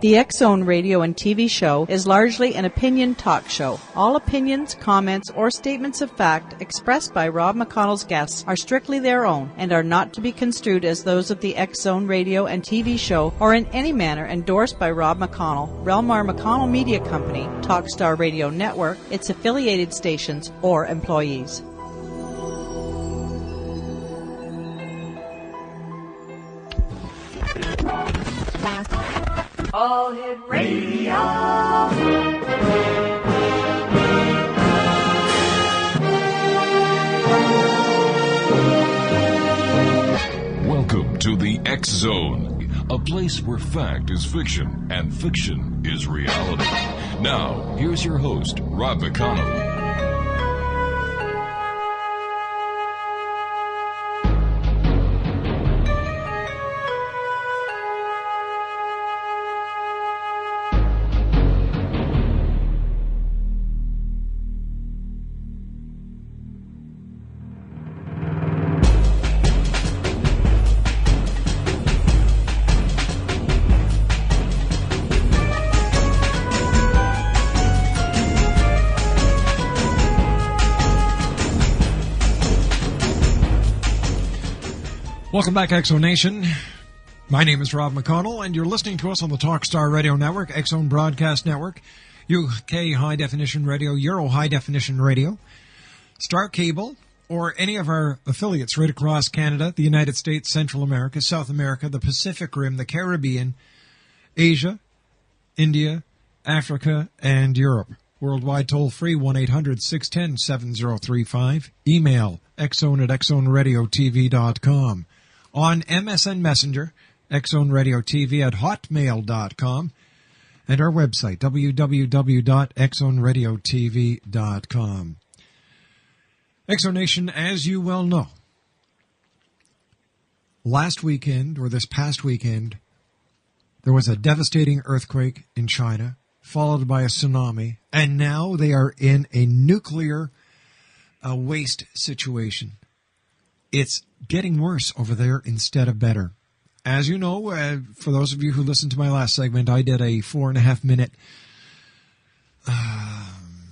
The X-Zone radio and TV show is largely an opinion talk show. All opinions, comments, or statements of fact expressed by Rob McConnell's guests are strictly their own and are not to be construed as those of the X-Zone radio and TV show or in any manner endorsed by Rob McConnell, rel-mar McConnell Media Company, Talkstar Radio Network, its affiliated stations, or employees. All Hit Radio. Welcome to the X-Zone, a place where fact is fiction and fiction is reality. Now, here's your host, Rob McConnell. Welcome back, X-Zone Nation. My name is Rob McConnell, and you're listening to us on the Talkstar Radio Network, X-Zone Broadcast Network, UK High Definition Radio, Euro High Definition Radio, Star Cable, or any of our affiliates right across Canada, the United States, Central America, South America, the Pacific Rim, the Caribbean, Asia, India, Africa, and Europe. Worldwide toll-free, 1-800-610-7035. Email xzone@xzoneradiotv.com. On MSN Messenger, xzoneradiotv at hotmail.com. And our website, www.xzoneradiotv.com. X-Zone Nation, as you well know, last weekend, or this past weekend, there was a devastating earthquake in China, followed by a tsunami, and now they are in a nuclear waste situation. It's getting worse over there instead of better. As you know, for those of you who listened to my last segment, I did a 4.5-minute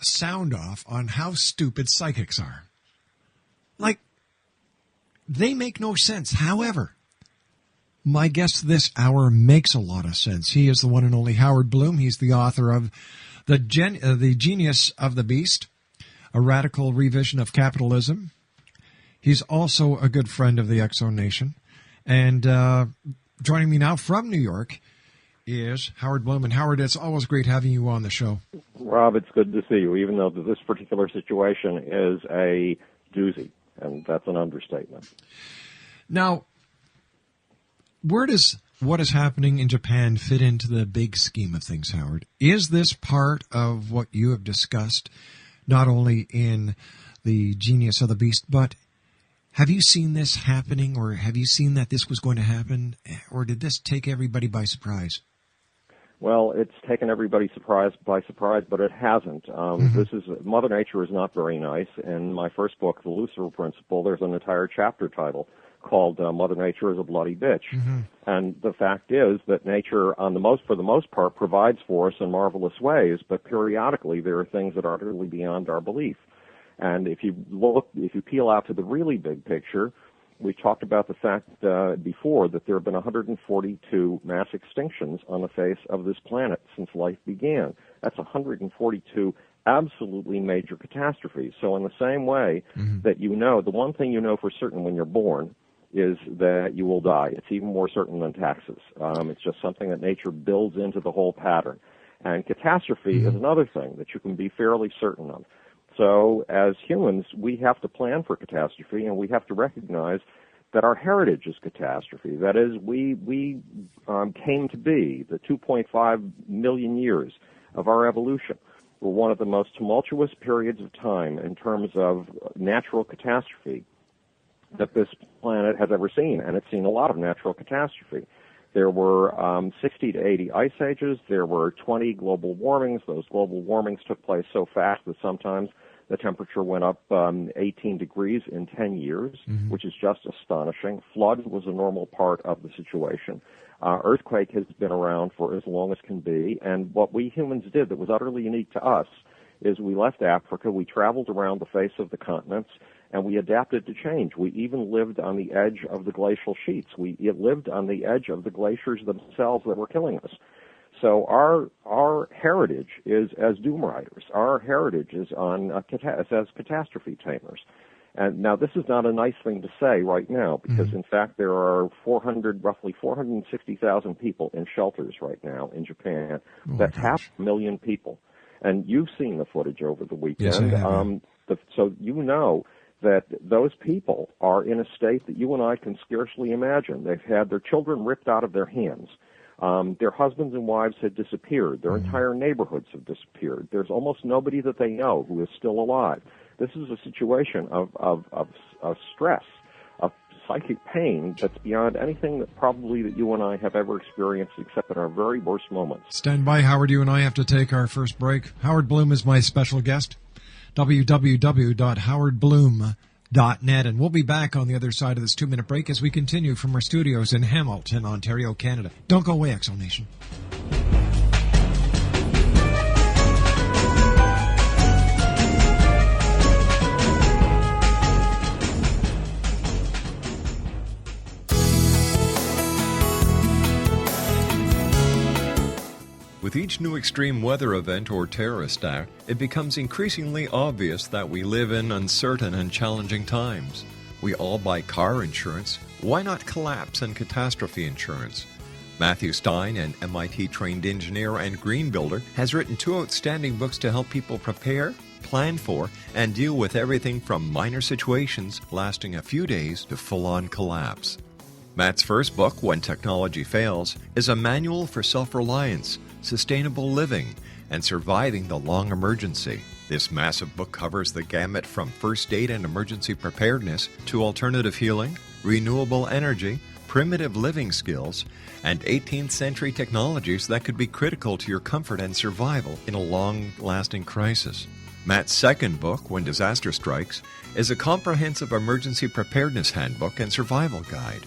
sound off on how stupid psychics are. Like, they make no sense. However, my guest this hour makes a lot of sense. He is the one and only Howard Bloom. He's the author of The Genius of the Beast, a radical revision of capitalism. He's also a good friend of the X-Zone Nation. And joining me now from New York is Howard Bloom. And Howard, it's always great having you on the show. Rob, it's good to see you, even though this particular situation is a doozy, and that's an understatement. Now, where does what is happening in Japan fit into the big scheme of things, Howard? Is this part of what you have discussed, not only in The Genius of the Beast, but have you seen this happening, or have you seen that this was going to happen, or did this take everybody by surprise? Well, it's taken everybody by surprise, but it hasn't. Mother Nature is not very nice. In my first book, The Lucifer Principle, there's an entire chapter title called Mother Nature is a Bloody Bitch. Mm-hmm. And the fact is that nature, for the most part, provides for us in marvelous ways, but periodically there are things that are utterly beyond our belief. And if you peel out to the really big picture, we talked about the fact before that there have been 142 mass extinctions on the face of this planet since life began. That's 142 absolutely major catastrophes. So in the same way that the one thing you know for certain when you're born is that you will die. It's even more certain than taxes. It's just something that nature builds into the whole pattern. And catastrophe is another thing that you can be fairly certain of. So as humans, we have to plan for catastrophe, and we have to recognize that our heritage is catastrophe. That is, we came to be, the 2.5 million years of our evolution were one of the most tumultuous periods of time in terms of natural catastrophe that this planet has ever seen, and it's seen a lot of natural catastrophe. There were 60 to 80 ice ages. There were 20 global warmings. Those global warmings took place so fast that sometimes The temperature went up 18 degrees in 10 years, which is just astonishing. Flood was a normal part of the situation. Earthquake has been around for as long as can be, and what we humans did that was utterly unique to us is we left Africa, we traveled around the face of the continents, and we adapted to change. We even lived on the edge of the glacial sheets. We lived on the edge of the glaciers themselves that were killing us. So our heritage is as doom riders. Our heritage is as catastrophe tamers. And now this is not a nice thing to say right now because, in fact, there are roughly 460,000 people in shelters right now in Japan. That's 500,000 people. And you've seen the footage over the weekend. Yes, I have. So you know that those people are in a state that you and I can scarcely imagine. They've had their children ripped out of their hands. Their husbands and wives had disappeared. Their entire neighborhoods have disappeared. There's almost nobody that they know who is still alive. This is a situation of stress, of psychic pain that's beyond anything that you and I have ever experienced except in our very worst moments. Stand by, Howard. You and I have to take our first break. Howard Bloom is my special guest. www.howardbloom.net, and we'll be back on the other side of this 2-minute break as we continue from our studios in Hamilton, Ontario, Canada. Don't go away, Exo Nation. With each new extreme weather event or terrorist act, it becomes increasingly obvious that we live in uncertain and challenging times. We all buy car insurance. Why not collapse and catastrophe insurance? Matthew Stein, an MIT-trained engineer and green builder, has written 2 outstanding books to help people prepare, plan for, and deal with everything from minor situations lasting a few days to full-on collapse. Matt's first book, When Technology Fails, is a manual for self-reliance, sustainable living, and surviving the long emergency. This massive book covers the gamut from first aid and emergency preparedness to alternative healing, renewable energy, primitive living skills, and 18th century technologies that could be critical to your comfort and survival in a long-lasting crisis. Matt's second book, When Disaster Strikes, is a comprehensive emergency preparedness handbook and survival guide.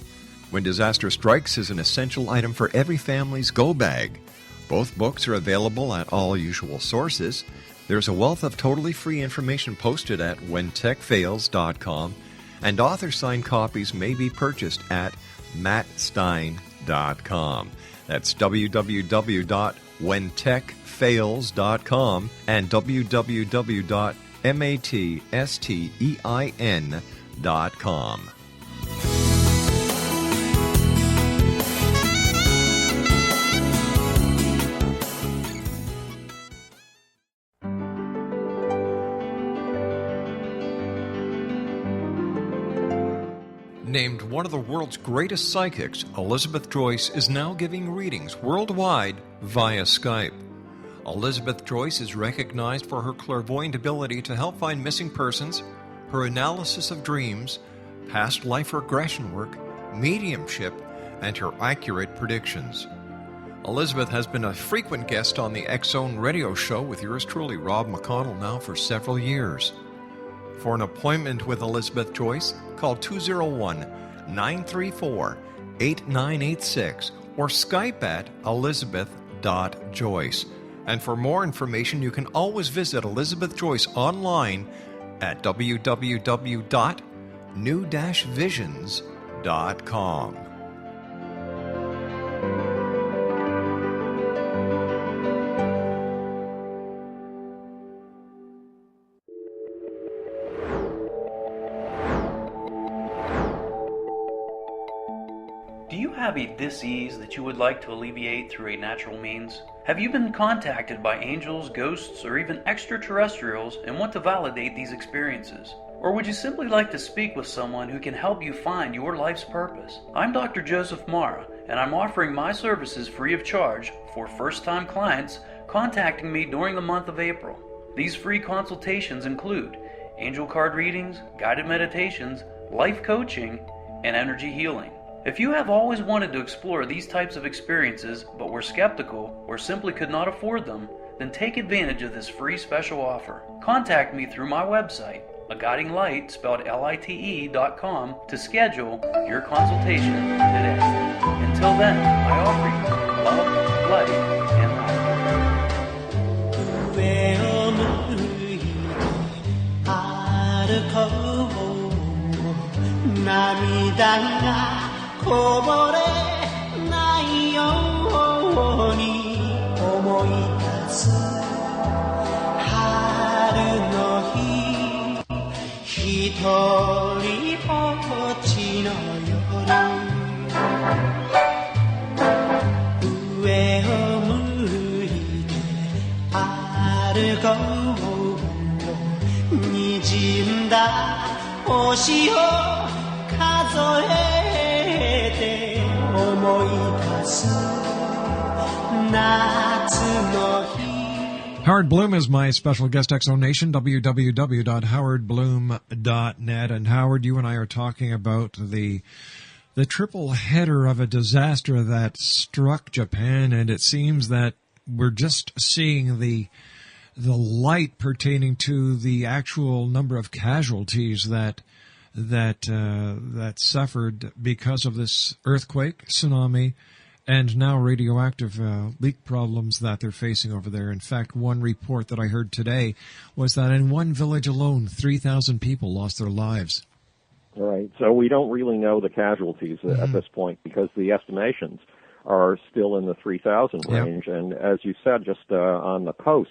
When Disaster Strikes is an essential item for every family's go bag. Both books are available at all usual sources. There's a wealth of totally free information posted at whentechfails.com, and author-signed copies may be purchased at mattstein.com. That's www.whentechfails.com and www.mattstein.com. Named one of the world's greatest psychics, Elizabeth Joyce is now giving readings worldwide via Skype. Elizabeth Joyce is recognized for her clairvoyant ability to help find missing persons, her analysis of dreams, past life regression work, mediumship, and her accurate predictions. Elizabeth has been a frequent guest on the X-Zone radio show with yours truly, Rob McConnell, now for several years. For an appointment with Elizabeth Joyce, call 201-934-8986 or Skype at elizabeth.joyce. And for more information, you can always visit Elizabeth Joyce online at www.new-visions.com. Do you have a dis-ease that you would like to alleviate through a natural means? Have you been contacted by angels, ghosts, or even extraterrestrials and want to validate these experiences? Or would you simply like to speak with someone who can help you find your life's purpose? I'm Dr. Joseph Mara, and I'm offering my services free of charge for first-time clients contacting me during the month of April. These free consultations include angel card readings, guided meditations, life coaching, and energy healing. If you have always wanted to explore these types of experiences but were skeptical or simply could not afford them, then take advantage of this free special offer. Contact me through my website, aguidinglight, spelled LITE.com, to schedule your consultation today. Until then, I offer you love, light, and Howard Bloom is my special guest, Exonation, www.howardbloom.net. And Howard, you and I are talking about the triple header of a disaster that struck Japan, and it seems that we're just seeing the light pertaining to the actual number of casualties that suffered because of this earthquake, tsunami, and now radioactive leak problems that they're facing over there. In fact, one report that I heard today was that in one village alone, 3,000 people lost their lives. All right. So we don't really know the casualties at this point because the estimations are still in the 3,000 range. Yep. And as you said, just on the coast,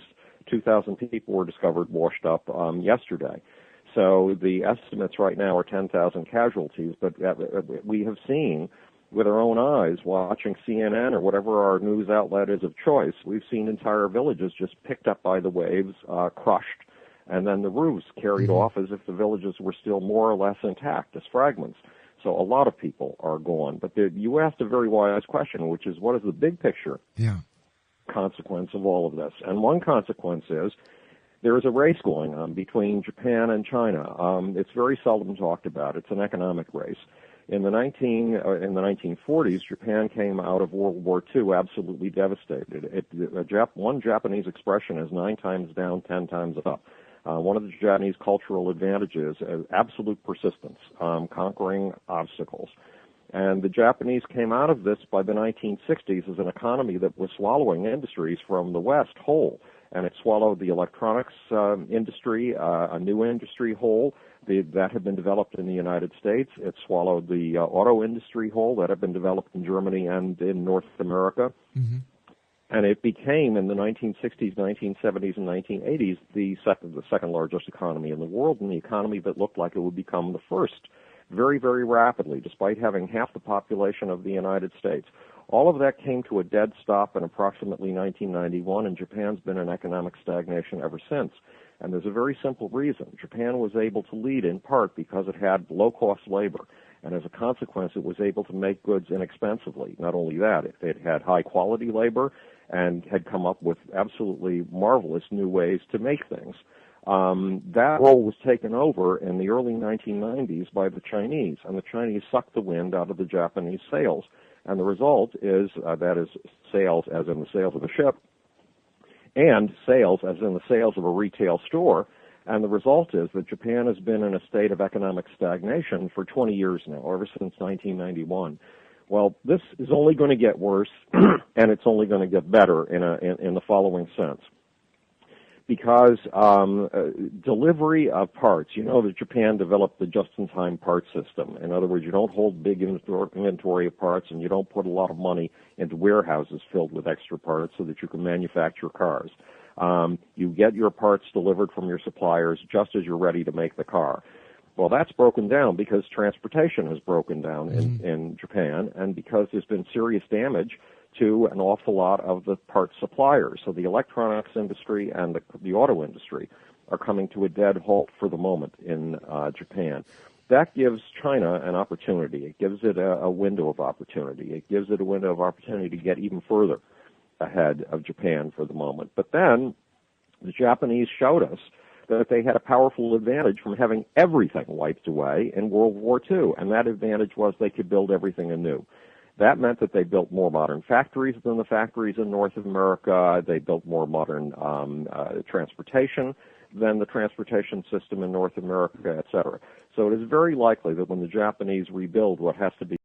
2,000 people were discovered washed up yesterday. So the estimates right now are 10,000 casualties, but we have seen with our own eyes, watching CNN or whatever our news outlet is of choice, we've seen entire villages just picked up by the waves, crushed, and then the roofs carried off as if the villages were still more or less intact as fragments. So a lot of people are gone. But you asked a very wise question, which is what is the big picture consequence of all of this? And one consequence is there is a race going on between Japan and China. It's very seldom talked about. It's an economic race. In the 1940s, Japan came out of World War II absolutely devastated. One Japanese expression is 9 times down, 10 times up. One of the Japanese cultural advantages is absolute persistence, conquering obstacles. And the Japanese came out of this by the 1960s as an economy that was swallowing industries from the West whole. And it swallowed the electronics industry, a new industry whole that had been developed in the United States. It swallowed the auto industry whole that had been developed in Germany and in North America. Mm-hmm. And it became, in the 1960s, 1970s, and 1980s, the second largest economy in the world, and the economy that looked like it would become the first very, very rapidly, despite having half the population of the United States. All of that came to a dead stop in approximately 1991, and Japan's been in economic stagnation ever since. And there's a very simple reason. Japan was able to lead in part because it had low-cost labor, and as a consequence, it was able to make goods inexpensively. Not only that, it had high-quality labor and had come up with absolutely marvelous new ways to make things. That role was taken over in the early 1990s by the Chinese, and the Chinese sucked the wind out of the Japanese sails. And the result is, that is sales as in the sales of a ship, and sales as in the sales of a retail store. And the result is that Japan has been in a state of economic stagnation for 20 years now, ever since 1991. Well, this is only going to get worse, and it's only going to get better in the following sense. Because delivery of parts, you know that Japan developed the just-in-time part system. In other words, you don't hold big inventory of parts, and you don't put a lot of money into warehouses filled with extra parts so that you can manufacture cars. You get your parts delivered from your suppliers just as you're ready to make the car. Well, that's broken down because transportation has broken down in Japan, and because there's been serious damage to an awful lot of the part suppliers. So the electronics industry and the auto industry are coming to a dead halt for the moment in Japan. That gives China an opportunity. It gives it a window of opportunity. It gives it a window of opportunity to get even further ahead of Japan for the moment. But then the Japanese showed us that they had a powerful advantage from having everything wiped away in World War II, and that advantage was they could build everything anew. That meant that they built more modern factories than the factories in North America. They built more modern transportation than the transportation system in North America, et cetera. So it is very likely that when the Japanese rebuild what has to be